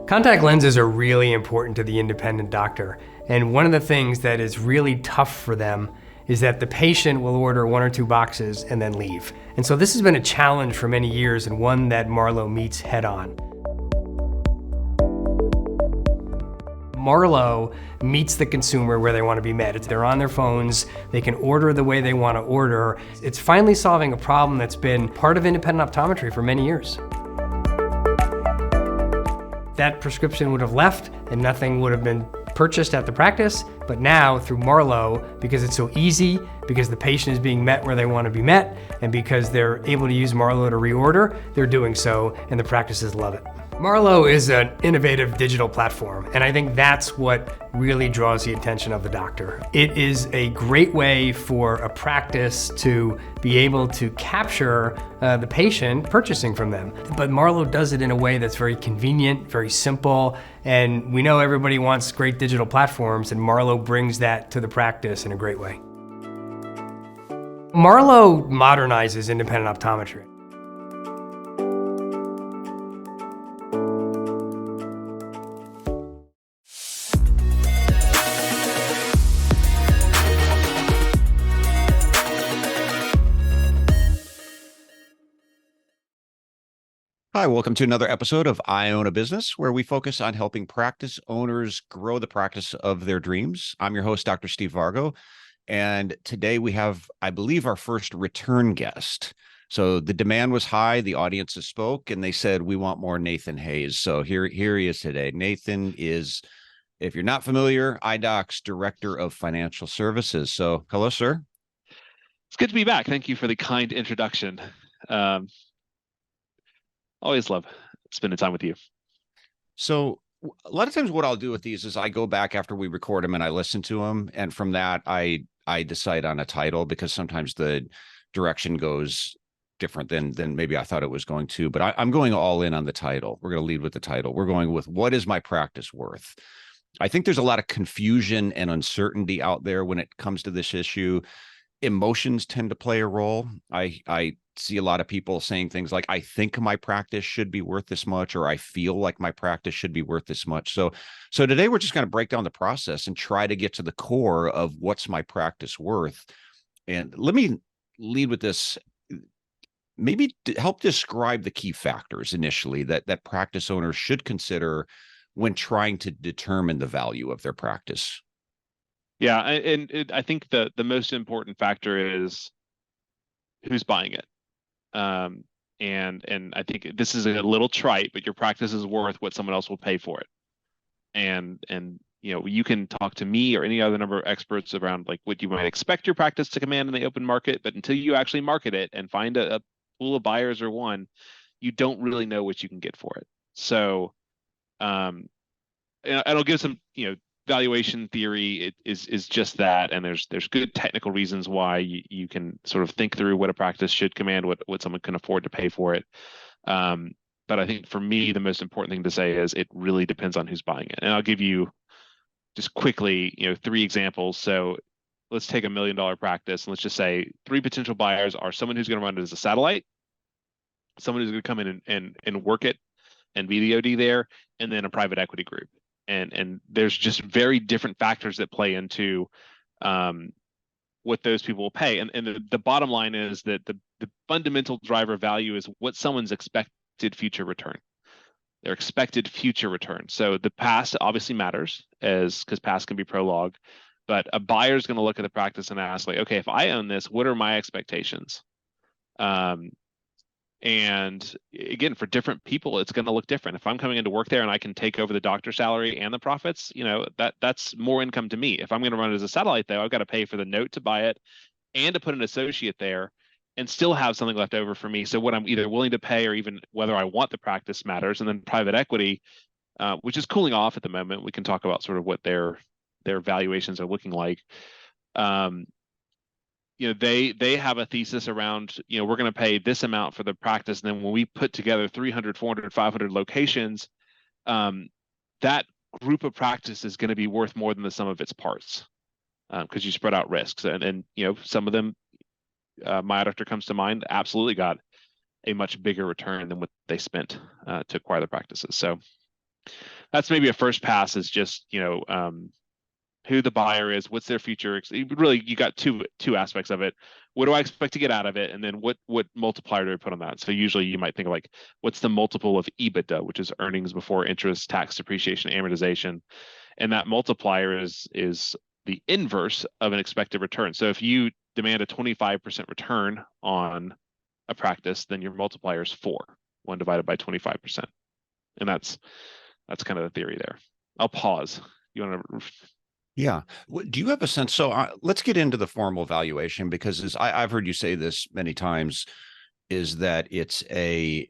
Contact lenses are really important to the independent doctor. And one of the things that is really tough for them is that the patient will order 1 or 2 boxes and then leave. And so this has been a challenge for many years and one that Marlowe meets head on. Marlowe meets the consumer where they want to be met. They're on their phones, they can order the way they want to order. It's finally solving a problem that's been part of independent optometry for many years. That prescription would have left and nothing would have been purchased at the practice, but now through Marlowe, because it's so easy, because the patient is being met where they want to be met, and because they're able to use Marlowe to reorder, they're doing so, and the practices love it. Marlowe is an innovative digital platform, and I think that's what really draws the attention of the doctor. It is a great way for a practice to be able to capture the patient purchasing from them. But Marlowe does it in a way that's very convenient, very simple, and we know everybody wants great digital platforms, and Marlowe brings that to the practice in a great way. Marlowe modernizes independent optometry. Hi, welcome to another episode of I Own a Business, where we focus on helping practice owners grow the practice of their dreams. I'm your host, Dr. Steve Vargo, and today we have, I believe, our first return guest. So the demand was high, the audience has spoke, and they said, we want more Nathan Hayes. So here he is today. Nathan is, if you're not familiar, IDOC's Director of Financial Services. So hello, sir. It's good to be back. Thank you for the kind introduction. Always love spending time with you. So a lot of times what I'll do with these is I go back after we record them and I listen to them. And from that, I decide on a title, because sometimes the direction goes different than maybe I thought it was going to. But I'm going all in on the title. We're going to lead with the title. We're going with, what is my practice worth? I think there's a lot of confusion and uncertainty out there when it comes to this issue. Emotions tend to play a role. I see a lot of people saying things like, I think my practice should be worth this much, or I feel like my practice should be worth this much. So today we're just going to break down the process and try to get to the core of what's my practice worth. And let me lead with this. Maybe help describe the key factors initially that practice owners should consider when trying to determine the value of their practice. Yeah, and I think the most important factor is who's buying it. And I think this is a little trite, but your practice is worth what someone else will pay for it. And you know, you can talk to me or any other number of experts around like what you might expect your practice to command in the open market, but until you actually market it and find a pool of buyers or one, you don't really know what you can get for it. So, and I'll give some, valuation theory is just that, and there's good technical reasons why you can sort of think through what a practice should command, what someone can afford to pay for it. But I think for me, the most important thing to say is it really depends on who's buying it. And I'll give you just quickly, 3 examples. So let's take $1 million practice, and let's just say 3 potential buyers are someone who's going to run it as a satellite, someone who's going to come in and work it and be the OD there, and then a private equity group. And there's just very different factors that play into what those people will pay. And the bottom line is that the fundamental driver of value is what someone's expected future return. Their expected future return. So the past obviously matters, because past can be prologue, but a buyer is going to look at the practice and ask, like, okay, if I own this, what are my expectations? And again, for different people, it's going to look different. If I'm coming into work there and I can take over the doctor's salary and the profits, that's more income to me. If I'm going to run it as a satellite, though, I've got to pay for the note to buy it and to put an associate there and still have something left over for me. So what I'm either willing to pay or even whether I want the practice matters. And then private equity, which is cooling off at the moment. We can talk about sort of what their valuations are looking like. They have a thesis around, we're going to pay this amount for the practice. And then when we put together 300, 400, 500 locations, that group of practice is going to be worth more than the sum of its parts, because you spread out risks. And some of them, my doctor comes to mind, absolutely got a much bigger return than what they spent to acquire the practices. So that's maybe a first pass, is just, who the buyer is, what's their future. Really, you got two aspects of it. What do I expect to get out of it? And then what multiplier do I put on that? So usually you might think of like, what's the multiple of EBITDA, which is earnings before interest, tax, depreciation, amortization. And that multiplier is the inverse of an expected return. So if you demand a 25% return on a practice, then your multiplier is 4, 1 divided by 25%. And that's kind of the theory there. I'll pause. You want to? Yeah. Do you have a sense? So let's get into the formal valuation, because I've heard you say this many times, is that it's any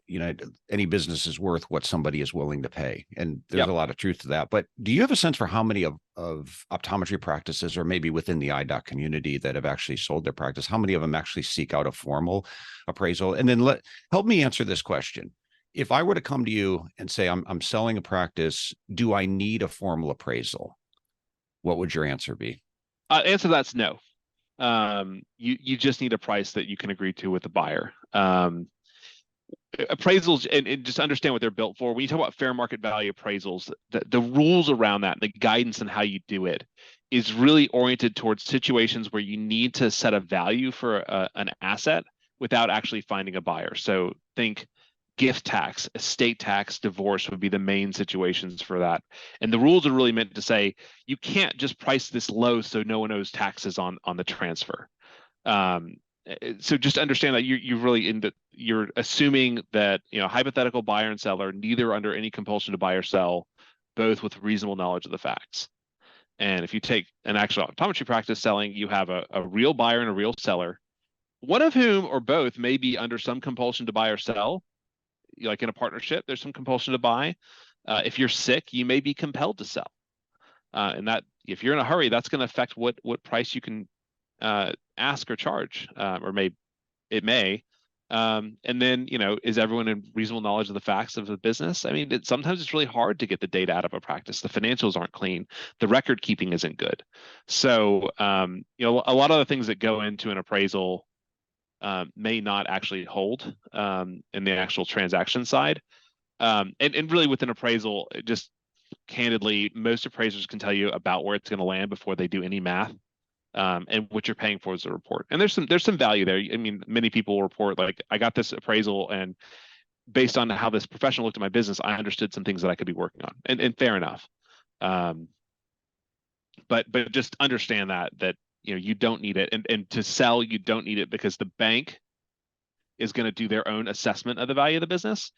business is worth what somebody is willing to pay. And there's Yep. a lot of truth to that. But do you have a sense for how many of optometry practices, or maybe within the IDOC community, that have actually sold their practice? How many of them actually seek out a formal appraisal? And then help me answer this question. If I were to come to you and say, I'm selling a practice, do I need a formal appraisal? What would your answer be? Answer to that's no. You just need a price that you can agree to with the buyer. Appraisals, and just understand what they're built for. When you talk about fair market value appraisals, the rules around that, the guidance and how you do it, is really oriented towards situations where you need to set a value for an asset without actually finding a buyer. So think gift tax, estate tax, divorce would be the main situations for that. And the rules are really meant to say, you can't just price this low so no one owes taxes on the transfer. So just understand that you're assuming that, hypothetical buyer and seller, neither under any compulsion to buy or sell, both with reasonable knowledge of the facts. And if you take an actual optometry practice selling, you have a real buyer and a real seller, one of whom or both may be under some compulsion to buy or sell. Like in a partnership, there's some compulsion to buy. If you're sick, you may be compelled to sell. And that, if you're in a hurry, that's going to affect what price you can ask or charge, or it may. And then, is everyone in reasonable knowledge of the facts of the business? I mean, sometimes it's really hard to get the data out of a practice. The financials aren't clean. The record keeping isn't good. So, a lot of the things that go into an appraisal may not actually hold in the actual transaction side. And really with an appraisal, just candidly, most appraisers can tell you about where it's going to land before they do any math. And what you're paying for is a report. And there's some value there. I mean, many people will report like, I got this appraisal, and based on how this professional looked at my business, I understood some things that I could be working on. And fair enough. But just understand that you don't need it, and to sell, you don't need it, because the bank is going to do their own assessment of the value of the business.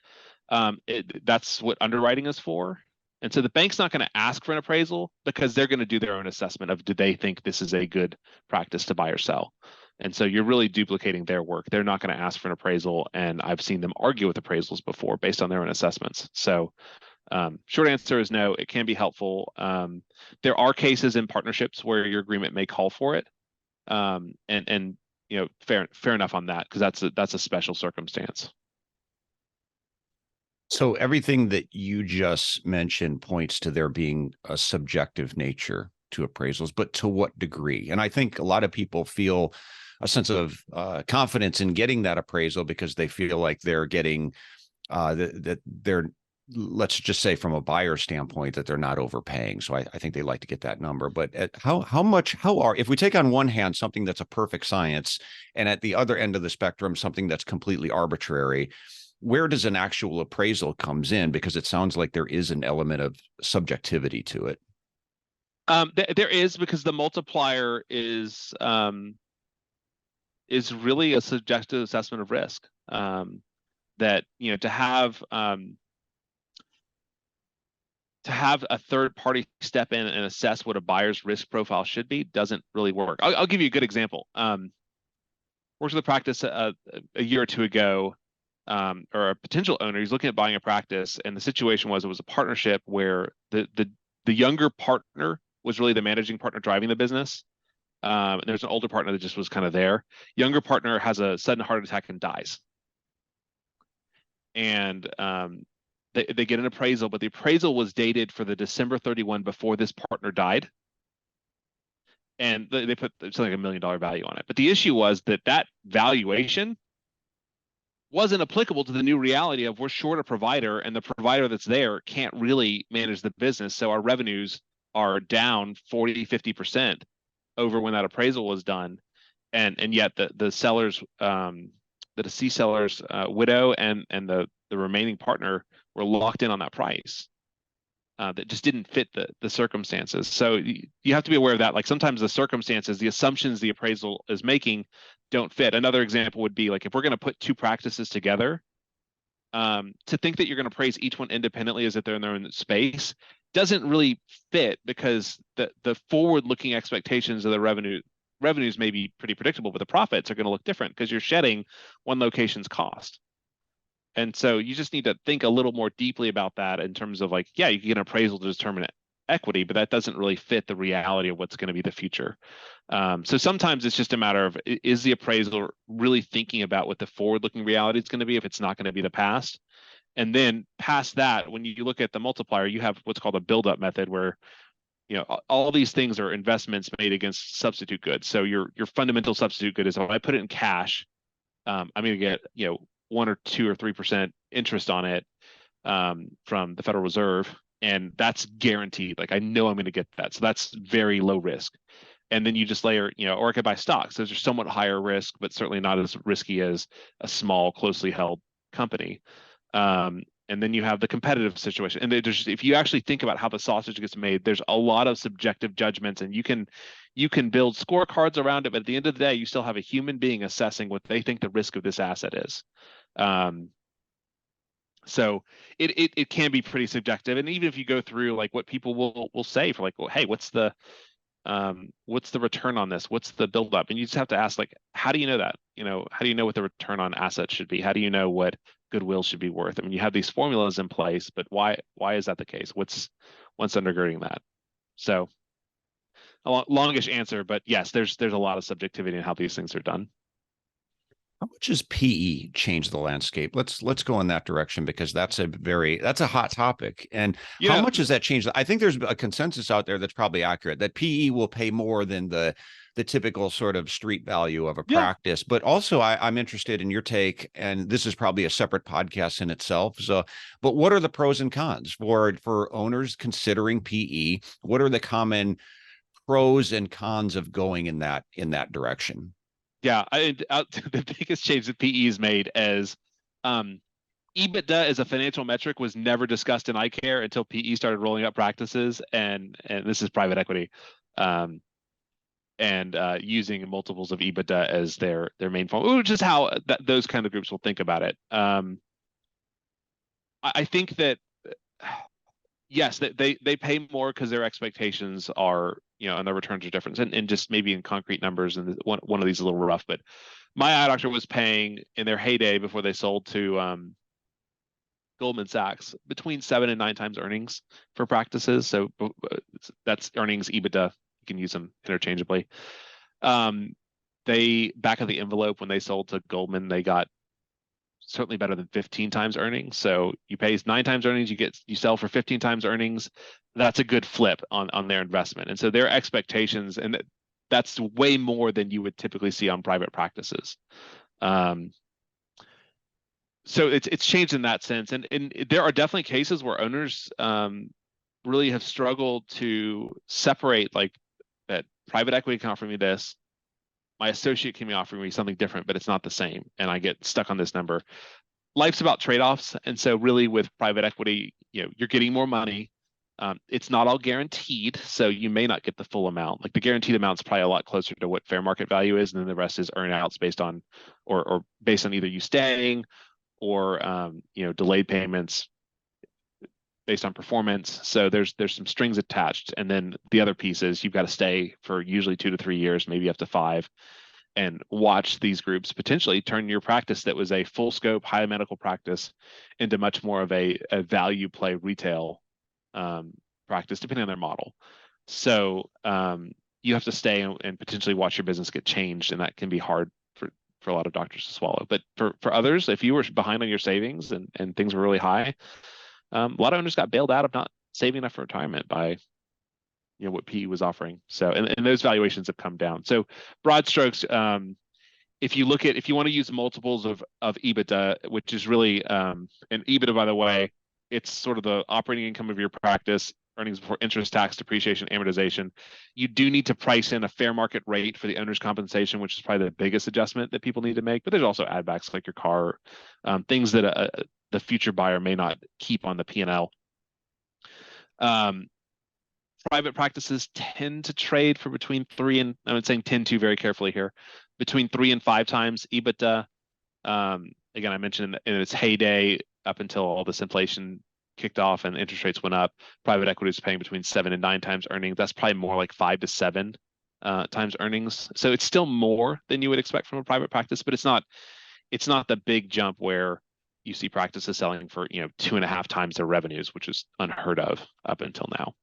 That's what underwriting is for. And so the bank's not going to ask for an appraisal, because they're going to do their own assessment of, do they think this is a good practice to buy or sell? And so you're really duplicating their work. They're not going to ask for an appraisal, and I've seen them argue with appraisals before based on their own assessments. So short answer is no. It can be helpful. There are cases in partnerships where your agreement may call for it, and fair enough on that, because that's a special circumstance. So everything that you just mentioned points to there being a subjective nature to appraisals, but to what degree? And I think a lot of people feel a sense of confidence in getting that appraisal because they feel like they're getting that they're, let's just say from a buyer standpoint, that they're not overpaying. So I think they like to get that number. But if we take on one hand something that's a perfect science, and at the other end of the spectrum something that's completely arbitrary, where does an actual appraisal comes in? Because it sounds like there is an element of subjectivity to it. There is, because the multiplier is really a subjective assessment of risk. That to have a third party step in and assess what a buyer's risk profile should be doesn't really work. I'll give you a good example. Worked with a practice a year or two ago, or a potential owner. He's looking at buying a practice, and the situation was, it was a partnership where the younger partner was really the managing partner driving the business. And there's an older partner that just was kind of there. Younger partner has a sudden heart attack and dies. And they get an appraisal, but the appraisal was dated for the December 31 before this partner died. And they put something like $1 million value on it. But the issue was that valuation wasn't applicable to the new reality of we're short a provider, and the provider that's there can't really manage the business. So our revenues are down 40-50% over when that appraisal was done. And yet the sellers, the deceased seller's widow and the remaining partner were locked in on that price. That just didn't fit the circumstances. So you have to be aware of that. Like sometimes the circumstances, the assumptions the appraisal is making don't fit. Another example would be like if we're going to put two practices together, to think that you're going to appraise each one independently as if they're in their own space doesn't really fit, because the forward-looking expectations of the revenues may be pretty predictable, but the profits are going to look different because you're shedding one location's cost. And so you just need to think a little more deeply about that in terms of like, yeah, you can get an appraisal to determine equity, but that doesn't really fit the reality of what's going to be the future. So sometimes it's just a matter of, is the appraisal really thinking about what the forward-looking reality is going to be if it's not going to be the past? And then past that, when you look at the multiplier, you have what's called a build-up method where, you know, all these things are investments made against substitute goods. So your fundamental substitute good is, if I put it in cash, I'm going to get, you know, 1 or 2 or 3% interest on it from the Federal Reserve, and that's guaranteed. Like I know I'm going to get that, so that's very low risk. And then you just layer, you know, or I could buy stocks. Those are somewhat higher risk, but certainly not as risky as a small, closely held company. And then you have the competitive situation. And there's, if you actually think about how the sausage gets made, there's a lot of subjective judgments, and you can build scorecards around it, but at the end of the day, you still have a human being assessing what they think the risk of this asset is. So it can be pretty subjective. And even if you go through like what people will say for like, well, hey, what's the return on this? What's the buildup? And you just have to ask, like, how do you know that? You know, how do you know what the return on assets should be? How do you know what goodwill should be worth? I mean, you have these formulas in place, but why is that the case? What's undergirding that? So a longish answer, but yes, there's a lot of subjectivity in how these things are done. How much has PE changed the landscape? Let's go in that direction, because that's a hot topic. And how much has that changed? I think there's a consensus out there that's probably accurate, that PE will pay more than the typical sort of street value of a practice. But also I'm interested in your take, and this is probably a separate podcast in itself. So, but what are the pros and cons for owners considering PE? What are the common pros and cons of going in that direction? Yeah, the biggest change that PE has made as EBITDA as a financial metric was never discussed in eye care until PE started rolling up practices, and this is private equity, and using multiples of EBITDA as their main form, which is how those kind of groups will think about it. I think that yes, they pay more because their expectations are, you know, and their returns are different, and just maybe in concrete numbers. And one of these is a little rough, but my eye doctor was paying in their heyday before they sold to Goldman Sachs between 7 and 9 times earnings for practices. So that's earnings, EBITDA. You can use them interchangeably. They, back of the envelope, when they sold to Goldman, they got certainly better than 15 times earnings. So you pay 9 times earnings, you sell for 15 times earnings. That's a good flip on their investment. And so their expectations, and that's way more than you would typically see on private practices. So it's changed in that sense. And there are definitely cases where owners really have struggled to separate, like, that private equity can offer me this, my associate can be offering me something different, but it's not the same, and I get stuck on this number. Life's about trade-offs, and so really with private equity, you know, you're getting more money. It's not all guaranteed, so you may not get the full amount. Like the guaranteed amount is probably a lot closer to what fair market value is, and then the rest is earn-outs based on, or based on either you staying or you know, delayed payments based on performance. So there's some strings attached, and then the other piece is you've got to stay for usually 2 to 3 years, maybe up to 5, and watch these groups potentially turn your practice that was a full scope high medical practice into much more of a value play retail practice, depending on their model. So you have to stay and potentially watch your business get changed, and that can be hard for a lot of doctors to swallow. But for others, if you were behind on your savings and things were really high, a lot of owners got bailed out of not saving enough for retirement by, you know, what PE was offering. So, and those valuations have come down. So broad strokes, if you want to use multiples of EBITDA, which is really, and EBITDA, by the way, it's sort of the operating income of your practice, earnings before interest, tax, depreciation, amortization. You do need to price in a fair market rate for the owner's compensation, which is probably the biggest adjustment that people need to make. But there's also add backs like your car, things that the future buyer may not keep on the P&L. Private practices tend to trade for between 3 and, I'm saying tend to very carefully here, between 3 and 5 times EBITDA. Again, I mentioned in its heyday, up until all this inflation kicked off and interest rates went up, private equity is paying between 7 and 9 times earnings. That's probably more like 5 to 7 times earnings. So it's still more than you would expect from a private practice, but it's not the big jump where you see practices selling for 2.5 times their revenues, which is unheard of up until now.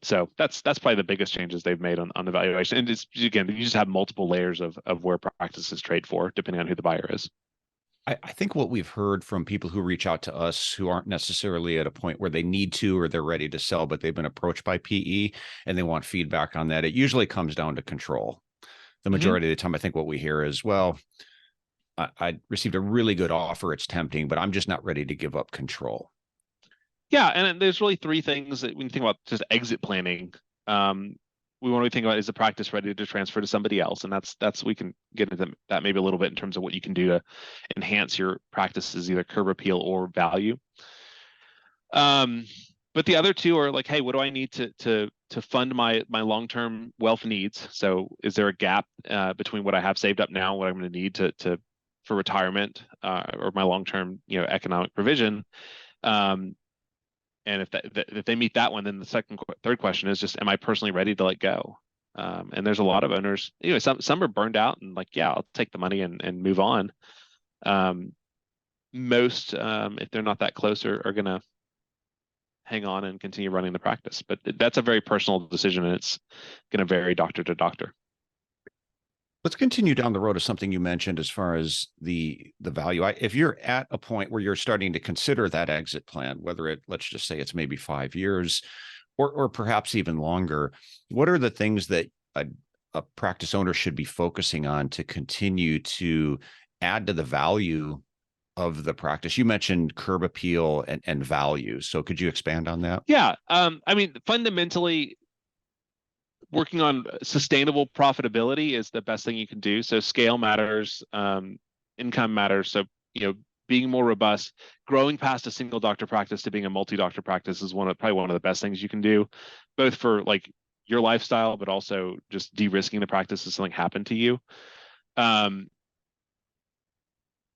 So that's probably the biggest changes they've made on the valuation. And it's, again, you just have multiple layers of where practices trade for, depending on who the buyer is. I think what we've heard from people who reach out to us who aren't necessarily at a point where they need to or they're ready to sell, but they've been approached by PE and they want feedback on that, it usually comes down to control. The majority of the time, I think what we hear is, well, I received a really good offer. It's tempting, but I'm just not ready to give up control. Yeah, and there's really 3 things that when you think about just exit planning, we want to think about, is the practice ready to transfer to somebody else? And that's we can get into that maybe a little bit in terms of what you can do to enhance your practice's either curb appeal or value. But the other 2 are like, hey, what do I need to fund my long-term wealth needs? So is there a gap between what I have saved up now and what I'm going to need for retirement or my long-term economic provision? And if they meet that one, then the third question is just, am I personally ready to let go? And there's a lot of owners, some are burned out and like, yeah, I'll take the money and move on. Most, if they're not that close, are going to hang on and continue running the practice. But that's a very personal decision, and it's going to vary doctor to doctor. Let's continue down the road of something you mentioned as far as the value. If you're at a point where you're starting to consider that exit plan, whether let's just say it's maybe 5 years or perhaps even longer, what are the things that a practice owner should be focusing on to continue to add to the value of the practice? You mentioned curb appeal and value. So could you expand on that? Yeah. I mean, fundamentally, working on sustainable profitability is the best thing you can do. So scale matters, income matters. So, being more robust, growing past a single doctor practice to being a multi-doctor practice is probably one of the best things you can do, both for like your lifestyle, but also just de-risking the practice if something happened to you.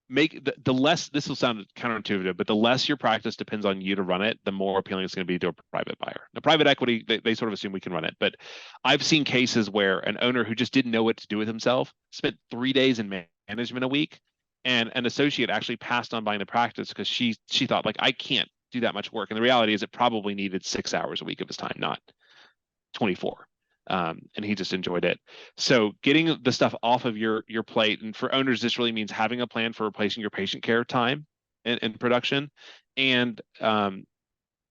Make the less, this will sound counterintuitive, but the less your practice depends on you to run it, the more appealing it's going to be to a private buyer. Now, private equity, they sort of assume we can run it, but I've seen cases where an owner who just didn't know what to do with himself spent 3 days in management a week, and an associate actually passed on buying the practice because she thought, like, I can't do that much work. And the reality is it probably needed 6 hours a week of his time, not 24. And he just enjoyed it. So getting the stuff off of your plate, and for owners, this really means having a plan for replacing your patient care time and production, and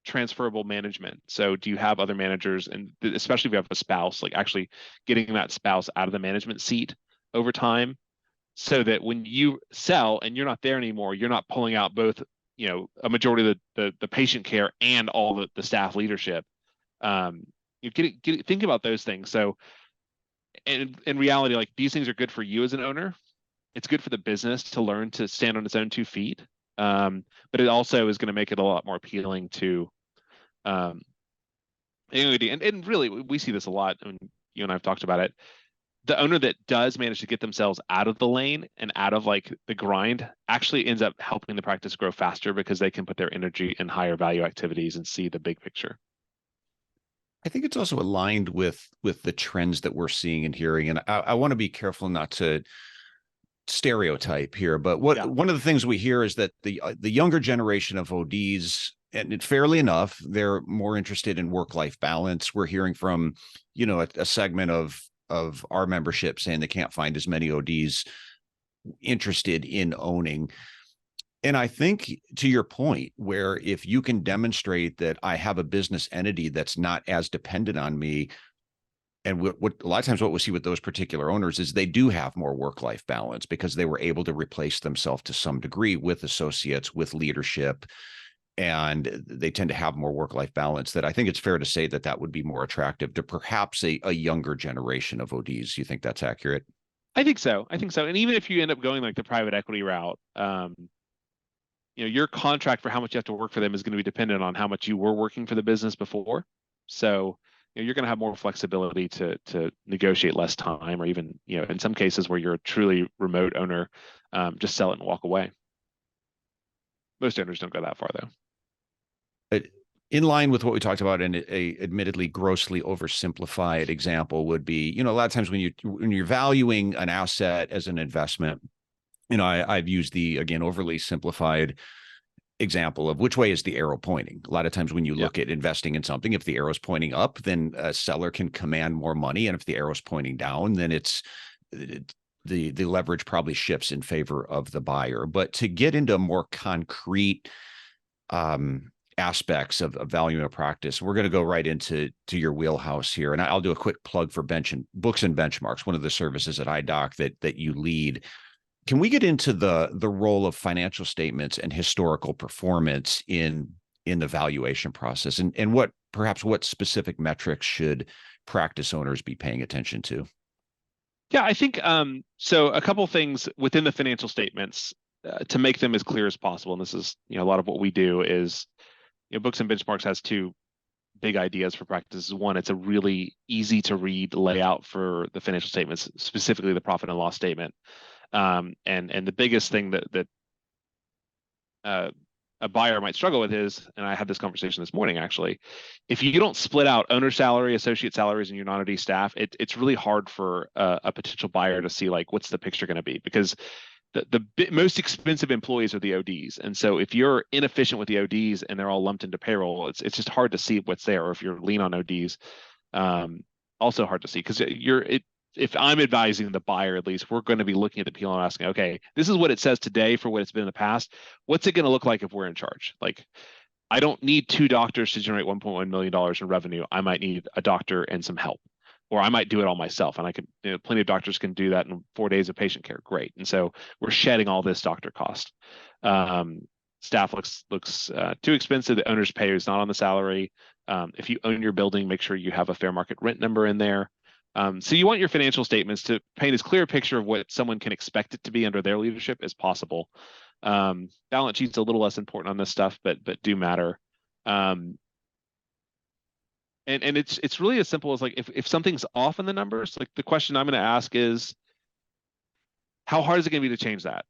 transferable management. So do you have other managers, and especially if you have a spouse, like actually getting that spouse out of the management seat over time, so that when you sell and you're not there anymore, you're not pulling out both, a majority of the patient care and all the staff leadership. You think about those things. So, and in reality, like, these things are good for you as an owner. It's good for the business to learn to stand on its own 2 feet. But it also is going to make it a lot more appealing to anybody. And really, we see this a lot. I mean, you and I have talked about it. The owner that does manage to get themselves out of the lane and out of like the grind actually ends up helping the practice grow faster because they can put their energy in higher value activities and see the big picture. I think it's also aligned with the trends that we're seeing and hearing. And I want to be careful not to stereotype here, but one of the things we hear is that the younger generation of ODs, and fairly enough, they're more interested in work-life balance. We're hearing from, a segment of our membership saying they can't find as many ODs interested in owning. And I think, to your point, where if you can demonstrate that I have a business entity that's not as dependent on me, And what a lot of times what we see with those particular owners is they do have more work-life balance because they were able to replace themselves to some degree with associates, with leadership, and they tend to have more work-life balance. That I think it's fair to say that that would be more attractive to perhaps a younger generation of ODs. You think that's accurate? I think so. I think so. And even if you end up going like the private equity route, your contract for how much you have to work for them is going to be dependent on how much you were working for the business before. So, you're going to have more flexibility to negotiate less time, or even, in some cases where you're a truly remote owner, just sell it and walk away. Most owners don't go that far though. In line with what we talked about, in a admittedly grossly oversimplified example would be, a lot of times when you're valuing an asset as an investment, I've used the, again, overly simplified example of which way is the arrow pointing. A lot of times when you look at investing in something, if the arrow's pointing up, then a seller can command more money. And if the arrow's pointing down, then the leverage probably shifts in favor of the buyer. But to get into more concrete aspects of valuing a practice, we're going to go right into your wheelhouse here. And I'll do a quick plug for Books and Benchmarks, one of the services at IDOC that you lead. Can we get into the role of financial statements and historical performance in the valuation process, and what specific metrics should practice owners be paying attention to? Yeah, I think so. A couple things within the financial statements to make them as clear as possible. And this is, a lot of what we do is, Books and Benchmarks has two big ideas for practices. One, it's a really easy to read layout for the financial statements, specifically the profit and loss statement. And the biggest thing that a buyer might struggle with is, and I had this conversation this morning actually, if you don't split out owner salary, associate salaries, and your non-OD staff, it's really hard for a potential buyer to see like what's the picture going to be, because the most expensive employees are the ODs, and so if you're inefficient with the ODs and they're all lumped into payroll, it's just hard to see what's there. Or if you're lean on ODs, also hard to see, because if I'm advising the buyer, at least, we're going to be looking at the P&L and asking, okay, this is what it says today for what it's been in the past. What's it going to look like if we're in charge? Like, I don't need 2 doctors to generate $1.1 million in revenue. I might need a doctor and some help, or I might do it all myself. And I can, plenty of doctors can do that in 4 days of patient care. Great. And so we're shedding all this doctor cost. Staff looks too expensive. The owner's pay is not on the salary. If you own your building, make sure you have a fair market rent number in there. So you want your financial statements to paint as clear a picture of what someone can expect it to be under their leadership as possible. Balance sheet's a little less important on this stuff, but do matter. And it's really as simple as like, if something's off in the numbers, like the question I'm going to ask is, how hard is it going to be to change that?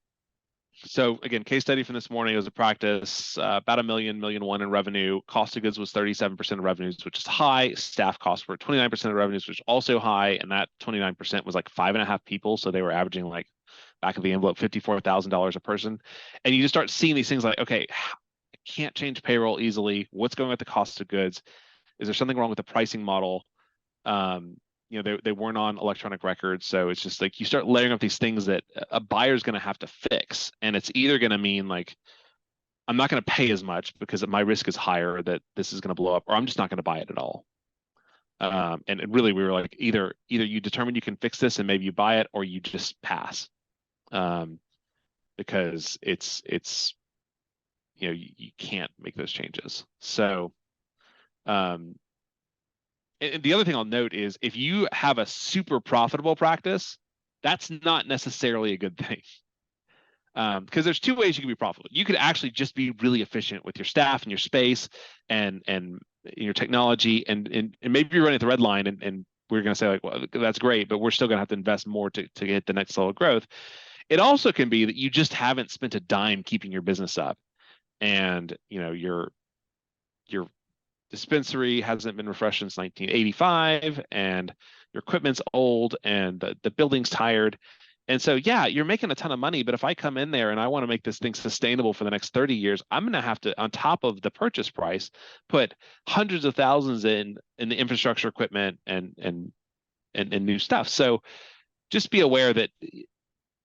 So again, case study from this morning was a practice, about $1 million in revenue. Cost of goods was 37% of revenues, which is high. Staff costs were 29% of revenues, which is also high. And that 29% was like 5.5 people. So they were averaging, like, back of the envelope, $54,000 a person. And you just start seeing these things like, okay, I can't change payroll easily. What's going on with the cost of goods? Is there something wrong with the pricing model? They weren't on electronic records. So it's just like you start layering up these things that a buyer's going to have to fix. And it's either going to mean like, I'm not going to pay as much because my risk is higher that this is going to blow up, or I'm just not going to buy it at all. And really, we were like, either you determine you can fix this and maybe you buy it, or you just pass. Because it's you can't make those changes. So and the other thing I'll note is, if you have a super profitable practice, that's not necessarily a good thing. Because there's 2 ways you can be profitable. You could actually just be really efficient with your staff and your space and your technology, and maybe you're running at the red line, and we're going to say like, well, that's great, but we're still going to have to invest more to get the next level of growth. It also can be that you just haven't spent a dime keeping your business up, and your dispensary hasn't been refreshed since 1985, and your equipment's old, and the building's tired. And so, yeah, you're making a ton of money, but if I come in there and I want to make this thing sustainable for the next 30 years, I'm going to have to, on top of the purchase price, put hundreds of thousands in the infrastructure, equipment, and new stuff. So just be aware that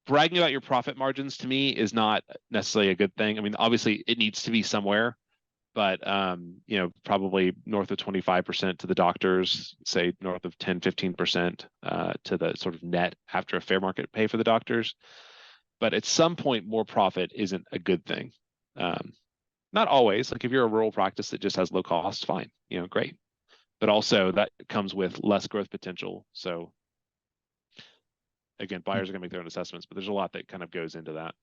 bragging about your profit margins, to me, is not necessarily a good thing. I mean, obviously it needs to be somewhere, but probably north of 25% to the doctors, say north of 10, 15% to the sort of net after a fair market pay for the doctors. But at some point, more profit isn't a good thing. Not always. Like if you're a rural practice that just has low costs, fine, great. But also that comes with less growth potential. So again, buyers are going to make their own assessments, but there's a lot that kind of goes into that.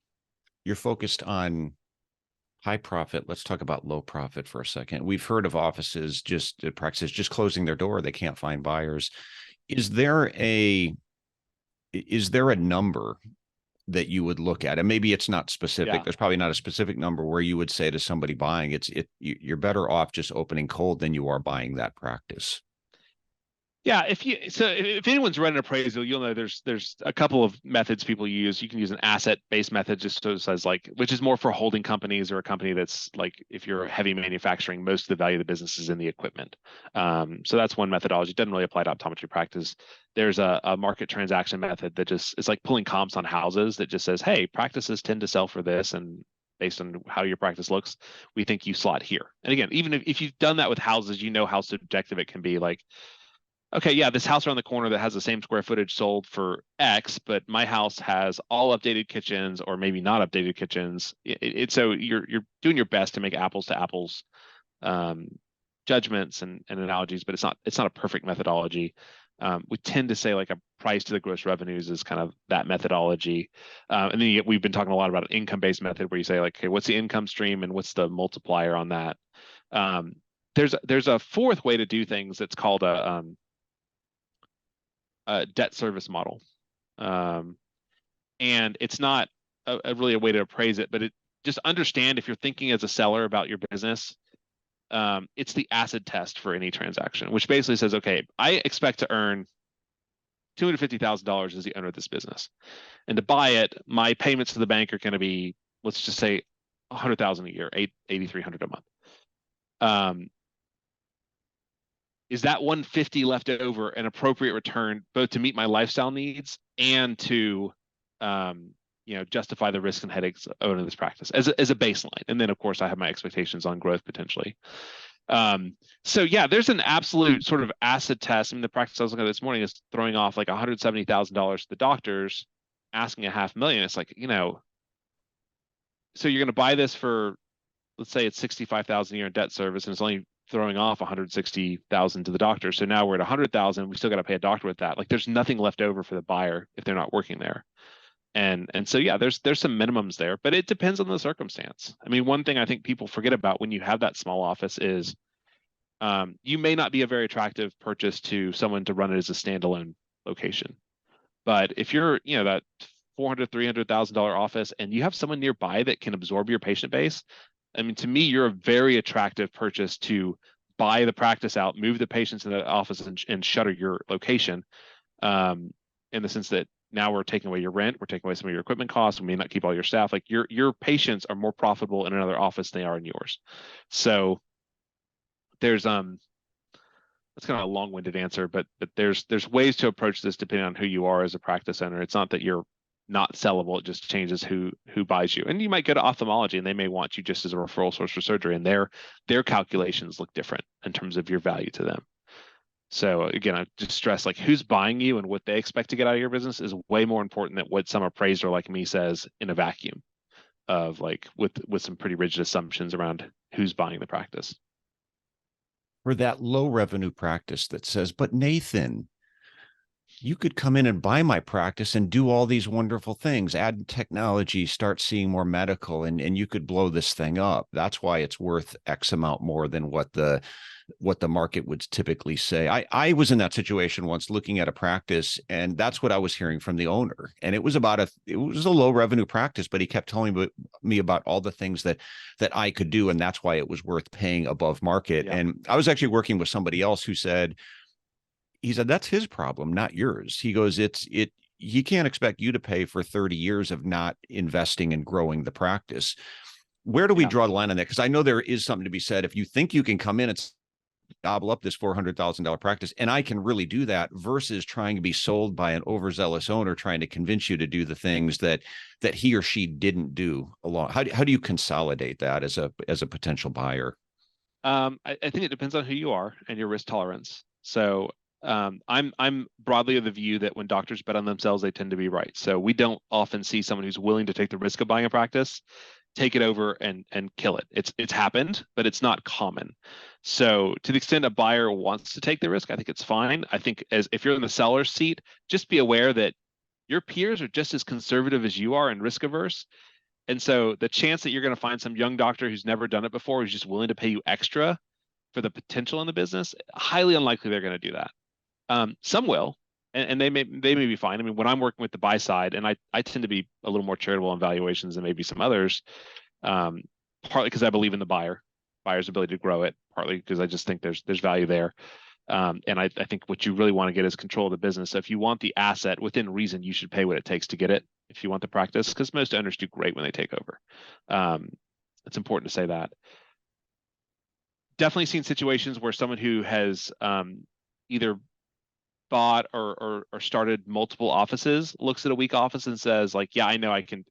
You're focused on high profit. Let's talk about low profit for a second. We've heard of offices, practices just closing their door. They can't find buyers. Is there a number that you would look at? And maybe it's not specific. Yeah. There's probably not a specific number where you would say to somebody buying, you're better off just opening cold than you are buying that practice. Yeah, if anyone's run an appraisal, you'll know there's a couple of methods people use. You can use an asset-based method, just so it says which is more for holding companies or a company that's like, if you're heavy manufacturing, most of the value of the business is in the equipment. So that's one methodology. It doesn't really apply to optometry practice. There's a market transaction method that it's like pulling comps on houses that just says, hey, practices tend to sell for this, and based on how your practice looks, we think you slot here. And again, even if you've done that with houses, how subjective it can be. Like, okay, yeah, this house around the corner that has the same square footage sold for X, but my house has all updated kitchens or maybe not updated kitchens. So you're doing your best to make apples to apples judgments and analogies, but it's not a perfect methodology. We tend to say like a price to the gross revenues is kind of that methodology. And then we've been talking a lot about an income-based method where you say like, okay, what's the income stream and what's the multiplier on that? There's a fourth way to do things that's called a debt service model. And it's not really a way to appraise it, but just understand if you're thinking as a seller about your business, it's the acid test for any transaction, which basically says, okay, I expect to earn $250,000 as the owner of this business. And to buy it, my payments to the bank are going to be, let's just say $100,000 a year, $8,300 a month. Is that 150 left over an appropriate return, both to meet my lifestyle needs and to, justify the risks and headaches of owning this practice as a baseline? And then, of course, I have my expectations on growth potentially. So yeah, there's an absolute sort of acid test. I mean, the practice I was looking at this morning is throwing off like $170,000 to the doctors, asking $500,000. It's like, so you're going to buy this for, let's say it's $65,000 a year in debt service, and it's only throwing off $160,000 to the doctor. So now we're at $100,000. We still got to pay a doctor with that. Like there's nothing left over for the buyer if they're not working there. And so yeah, there's some minimums there, but it depends on the circumstance. I mean, one thing I think people forget about when you have that small office is you may not be a very attractive purchase to someone to run it as a standalone location. But if you're, that $400,000, $300,000 office and you have someone nearby that can absorb your patient base, I mean, to me, you're a very attractive purchase to buy the practice out, move the patients in the office, and shutter your location. In the sense that now we're taking away your rent, we're taking away some of your equipment costs, we may not keep all your staff. Like your patients are more profitable in another office than they are in yours. So there's that's kind of a long-winded answer, but there's ways to approach this depending on who you are as a practice owner. It's not that you're not sellable, it just changes who buys you. And you might go to ophthalmology and they may want you just as a referral source for surgery, and their calculations look different in terms of your value to them. So again, I just stress like who's buying you and what they expect to get out of your business is way more important than what some appraiser like me says in a vacuum of like with some pretty rigid assumptions around who's buying the practice. For that low revenue practice that says, but Nathan, you could come in and buy my practice and do all these wonderful things, add technology, start seeing more medical, and you could blow this thing up. That's why it's worth X amount more than what the market would typically say. I was in that situation once looking at a practice, and that's what I was hearing from the owner. And it was a low revenue practice, but he kept telling me about all the things that I could do. And that's why it was worth paying above market. Yeah. And I was actually working with somebody else who said, that's his problem, not yours. He goes, he can't expect you to pay for 30 years of not investing and growing the practice. Where do we draw the line on that? Because I know there is something to be said. If you think you can come in and gobble up this $400,000 practice, and I can really do that, versus trying to be sold by an overzealous owner trying to convince you to do the things that he or she didn't do along. How do you consolidate that as a potential buyer? I think it depends on who you are and your risk tolerance. So I'm broadly of the view that when doctors bet on themselves, they tend to be right. So we don't often see someone who's willing to take the risk of buying a practice, take it over and kill it. It's happened, but it's not common. So to the extent a buyer wants to take the risk, I think it's fine. I think as if you're in the seller's seat, just be aware that your peers are just as conservative as you are and risk averse. And so the chance that you're going to find some young doctor who's never done it before, who's just willing to pay you extra for the potential in the business, highly unlikely they're going to do that. Some will, and they may be fine. I mean, when I'm working with the buy side, and I tend to be a little more charitable on valuations than maybe some others, partly because I believe in the buyer's ability to grow it, partly because I just think there's value there. And I think what you really want to get is control of the business. So if you want the asset within reason, you should pay what it takes to get it. If you want the practice, because most owners do great when they take over. It's important to say that. Definitely seen situations where someone who has either bought or started multiple offices looks at a weak office and says, like, yeah, I know I can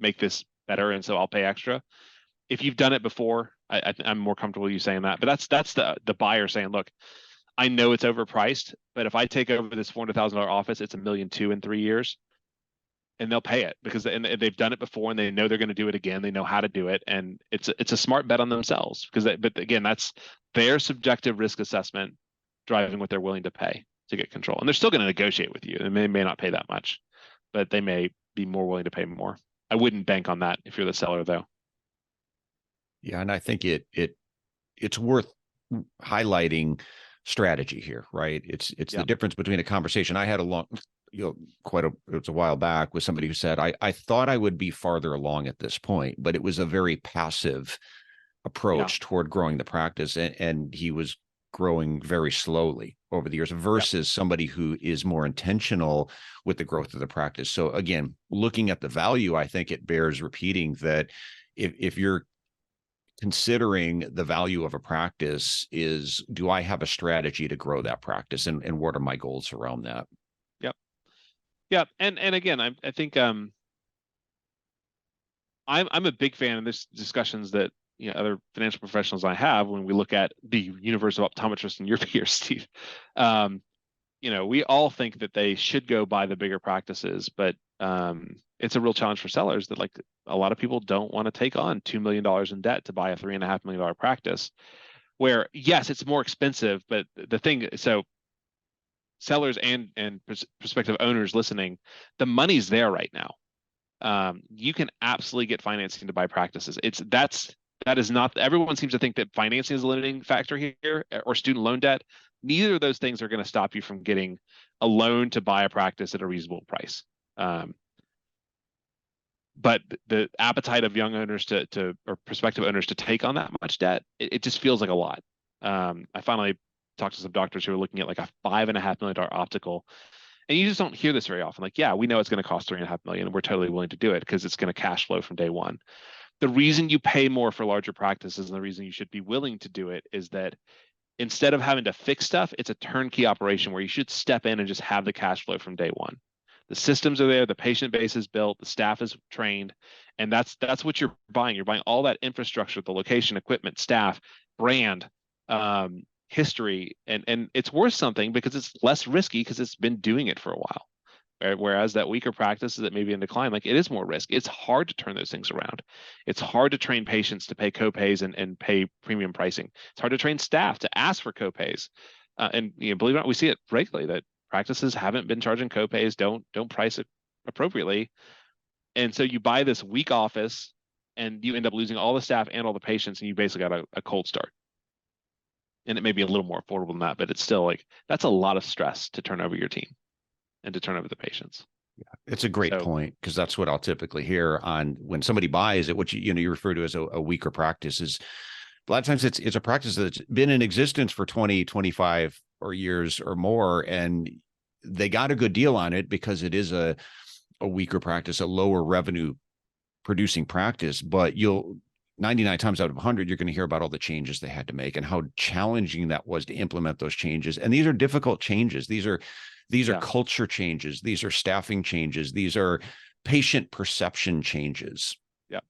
make this better, and so I'll pay extra. If you've done it before, I'm more comfortable with you saying that. But that's the buyer saying, look, I know it's overpriced, but if I take over this $400,000 office, it's $1.2 million in 3 years, and they'll pay it because they've done it before and they know they're going to do it again. They know how to do it, and it's a smart bet on themselves because but again, that's their subjective risk assessment driving what they're willing to pay to get control. And they're still going to negotiate with you. They may not pay that much, but they may be more willing to pay more. I wouldn't bank on that if you're the seller, though. Yeah, and I think it's worth highlighting strategy here, right? It's the difference between a conversation. I had a long, it was a while back with somebody who said, I thought I would be farther along at this point, but it was a very passive approach toward growing the practice. And he was growing very slowly over the years versus somebody who is more intentional with the growth of the practice. So again, looking at the value, I think it bears repeating that if you're considering the value of a practice, is do I have a strategy to grow that practice, and what are my goals around that? Yeah. And again, I think I'm a big fan of this discussions that other financial professionals I have when we look at the universe of optometrists and your peers, Steve. We all think that they should go buy the bigger practices, but it's a real challenge for sellers that, like, a lot of people don't want to take on $2 million in debt to buy a $3.5 million practice, where yes, it's more expensive, but the thing, so sellers and prospective owners listening, the money's there right now. You can absolutely get financing to buy practices. That is not, everyone seems to think that financing is a limiting factor here, or student loan debt. Neither of those things are going to stop you from getting a loan to buy a practice at a reasonable price. But the appetite of young owners or prospective owners to take on that much debt, it just feels like a lot. I finally talked to some doctors who are looking at like a $5.5 million optical, and you just don't hear this very often. Like, yeah, we know it's going to cost $3.5 million, and we're totally willing to do it because it's going to cash flow from day one. The reason you pay more for larger practices and the reason you should be willing to do it is that instead of having to fix stuff, it's a turnkey operation where you should step in and just have the cash flow from day one. The systems are there, the patient base is built, the staff is trained, and that's what you're buying. You're buying all that infrastructure, the location, equipment, staff, brand, history, and it's worth something because it's less risky because it's been doing it for a while. Whereas that weaker practice that may be in decline, like, it is more risk. It's hard to turn those things around. It's hard to train patients to pay copays and pay premium pricing. It's hard to train staff to ask for copays. And believe it or not, we see it regularly that practices haven't been charging copays, don't price it appropriately. And so you buy this weak office and you end up losing all the staff and all the patients, and you basically got a cold start. And it may be a little more affordable than that, but it's still like, that's a lot of stress to turn over your team and to turn over the patients. Yeah, it's a great point, because that's what I'll typically hear on when somebody buys it, which you refer to as a weaker practice. Is a lot of times it's a practice that's been in existence for 20, 25 or years or more, and they got a good deal on it because it is a weaker practice, a lower revenue producing practice. But 99 times out of 100, you're going to hear about all the changes they had to make and how challenging that was to implement those changes. And these are difficult changes. These are culture changes. These are staffing changes. These are patient perception changes. Yeah.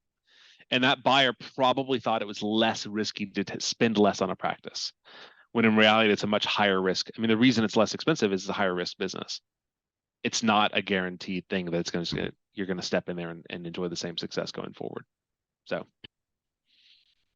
And that buyer probably thought it was less risky to spend less on a practice, when in reality, it's a much higher risk. I mean, the reason it's less expensive is it's a higher risk business. It's not a guaranteed thing that you're going to step in there and enjoy the same success going forward. So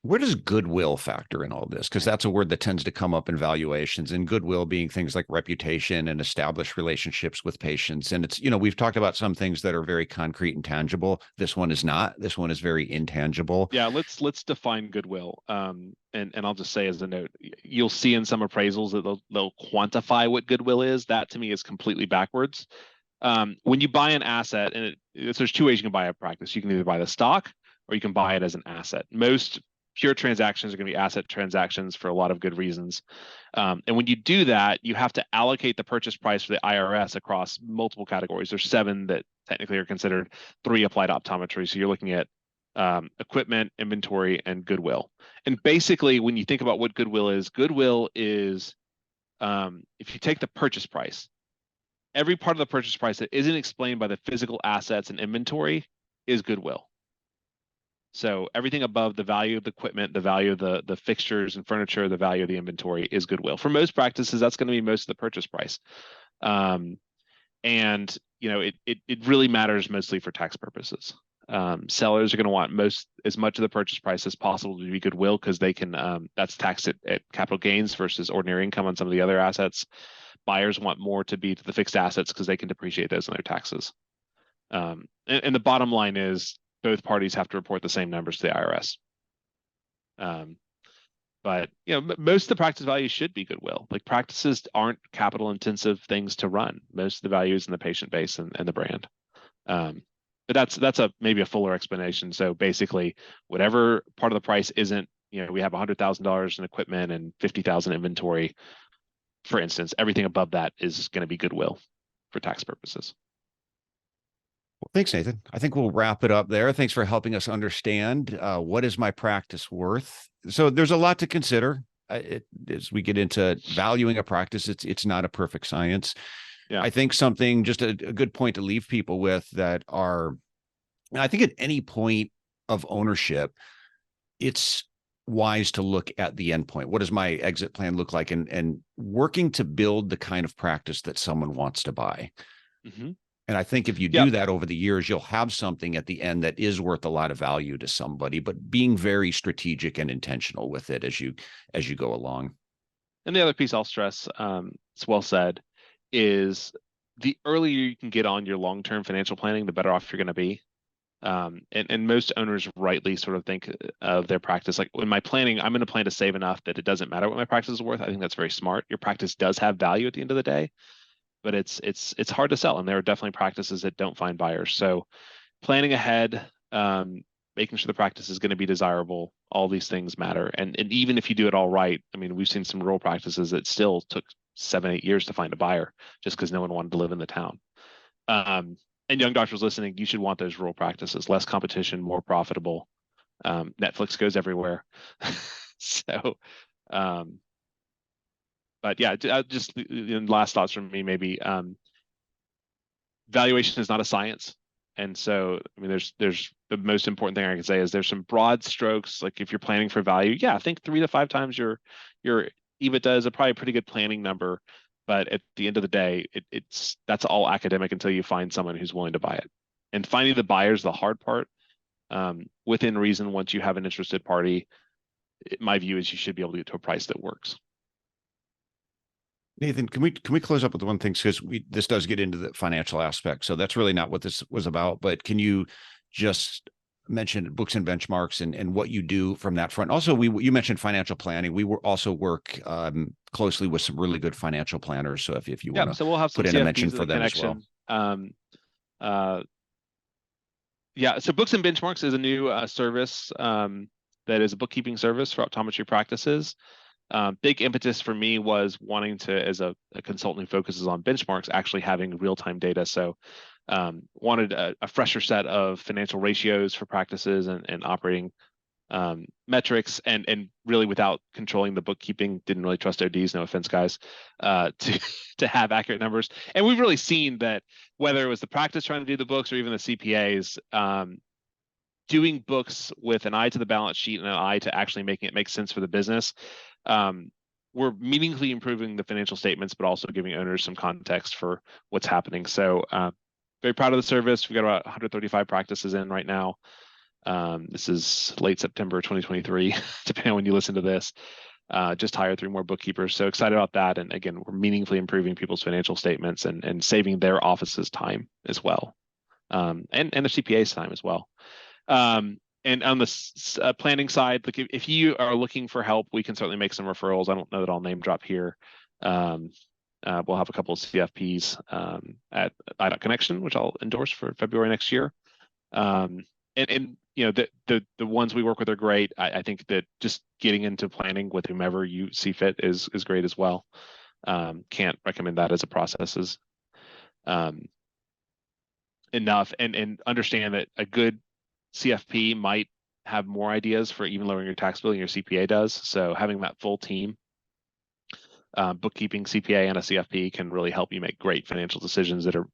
where does goodwill factor in all this? Because that's a word that tends to come up in valuations, and goodwill being things like reputation and established relationships with patients. And it's, we've talked about some things that are very concrete and tangible. This one is not. This one is very intangible. Yeah, let's define goodwill. And I'll just say as a note, you'll see in some appraisals that they'll quantify what goodwill is. That to me is completely backwards. When you buy an asset, and there's two ways you can buy a practice. You can either buy the stock or you can buy it as an asset. Most pure transactions are going to be asset transactions for a lot of good reasons. And when you do that, you have to allocate the purchase price for the IRS across multiple categories. There's 7 that technically are considered, 3 applied optometry. So you're looking at equipment, inventory, and goodwill. And basically, when you think about what goodwill is if you take the purchase price, every part of the purchase price that isn't explained by the physical assets and inventory is goodwill. So everything above the value of the equipment, the value of the fixtures and furniture, the value of the inventory is goodwill. For most practices, that's going to be most of the purchase price. And it really matters mostly for tax purposes. Sellers are going to want as much of the purchase price as possible to be goodwill, because they can that's taxed at capital gains versus ordinary income on some of the other assets. Buyers want more to be to the fixed assets because they can depreciate those in their taxes. And the bottom line is both parties have to report the same numbers to the IRS. But most of the practice value should be goodwill. Like, practices aren't capital intensive things to run. Most of the value is in the patient base and the brand. But that's maybe a fuller explanation. So basically, whatever part of the price isn't, we have $100,000 in equipment and 50,000 inventory, for instance, everything above that is going to be goodwill for tax purposes. Well, thanks, Nathan. I think we'll wrap it up there. Thanks for helping us understand what is my practice worth. So there's a lot to consider as we get into valuing a practice. It's not a perfect science. Yeah. I think something, just a good point to leave people with that are, I think at any point of ownership, it's wise to look at the end point. What does my exit plan look like? And working to build the kind of practice that someone wants to buy. Mm-hmm. And I think if you do that over the years, you'll have something at the end that is worth a lot of value to somebody, but being very strategic and intentional with it as you go along. And the other piece I'll stress, it's well said, is the earlier you can get on your long-term financial planning, the better off you're going to be. And most owners rightly sort of think of their practice like, when my planning, I'm going to plan to save enough that it doesn't matter what my practice is worth. I think that's very smart. Your practice does have value at the end of the day, but it's hard to sell, and there are definitely practices that don't find buyers. So planning ahead, making sure the practice is going to be desirable, all these things matter. And even if you do it all right, I mean, we've seen some rural practices that still took 7-8 years to find a buyer just because no one wanted to live in the town. And young doctors listening, you should want those rural practices, less competition, more profitable. Netflix goes everywhere. So, but yeah, just last thoughts from me, maybe. Valuation is not a science. And so, I mean, there's the most important thing I can say is there's some broad strokes. Like, if you're planning for value, I think 3 to 5 times your EBITDA is probably a pretty good planning number. But at the end of the day, that's all academic until you find someone who's willing to buy it. And finding the buyer's the hard part. Within reason, once you have an interested party, my view is you should be able to get to a price that works. Nathan, can we close up with one thing, because this does get into the financial aspect. So that's really not what this was about. But can you just mention books and benchmarks and what you do from that front? Also, you mentioned financial planning. We also work closely with some really good financial planners. So if you want to, so we'll have some put in CFPs a mention for them connection. As well. So books and benchmarks is a new service that is a bookkeeping service for optometry practices. Big impetus for me was wanting to, as a consultant who focuses on benchmarks, actually having real-time data. So wanted a fresher set of financial ratios for practices and operating metrics, and really without controlling the bookkeeping, didn't really trust ODs, no offense guys, to have accurate numbers. And we've really seen that whether it was the practice trying to do the books or even the CPAs, doing books with an eye to the balance sheet and an eye to actually making it make sense for the business, we're meaningfully improving the financial statements, but also giving owners some context for what's happening. So very proud of the service. We've got about 135 practices in right now. This is late September 2023, depending on when you listen to this. Just hired 3 more bookkeepers. So excited about that. And again, we're meaningfully improving people's financial statements and saving their office's time as well. And the CPA's time as well. And on the planning side, like if you are looking for help, we can certainly make some referrals. I don't know that I'll name drop here. We'll have a couple of CFPs at IDOC Connection, which I'll endorse for February next year. And you know, the ones we work with are great. I think that just getting into planning with whomever you see fit is great as well. Can't recommend that as a process is enough. And understand that a good CFP might have more ideas for even lowering your tax bill than your CPA does. So having that full team, bookkeeping, CPA, and a CFP can really help you make great financial decisions that are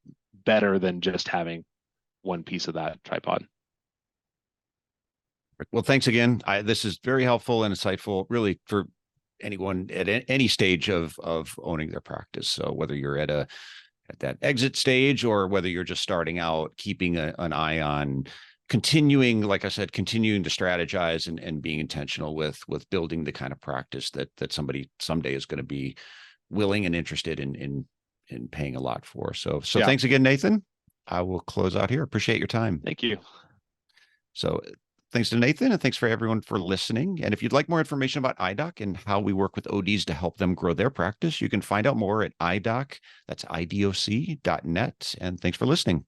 better than just having one piece of that tripod. Well, thanks again. This is very helpful and insightful, really, for anyone at any stage of owning their practice. So whether you're at that exit stage or whether you're just starting out, keeping an eye on continuing, like I said, continuing to strategize and being intentional with building the kind of practice that somebody someday is going to be willing and interested in paying a lot for. So yeah. Thanks again, Nathan. I will close out here. Appreciate your time. Thank you. So thanks to Nathan, and thanks for everyone for listening. And if you'd like more information about IDOC and how we work with ODs to help them grow their practice, you can find out more at IDOC, that's IDOC.net. And thanks for listening.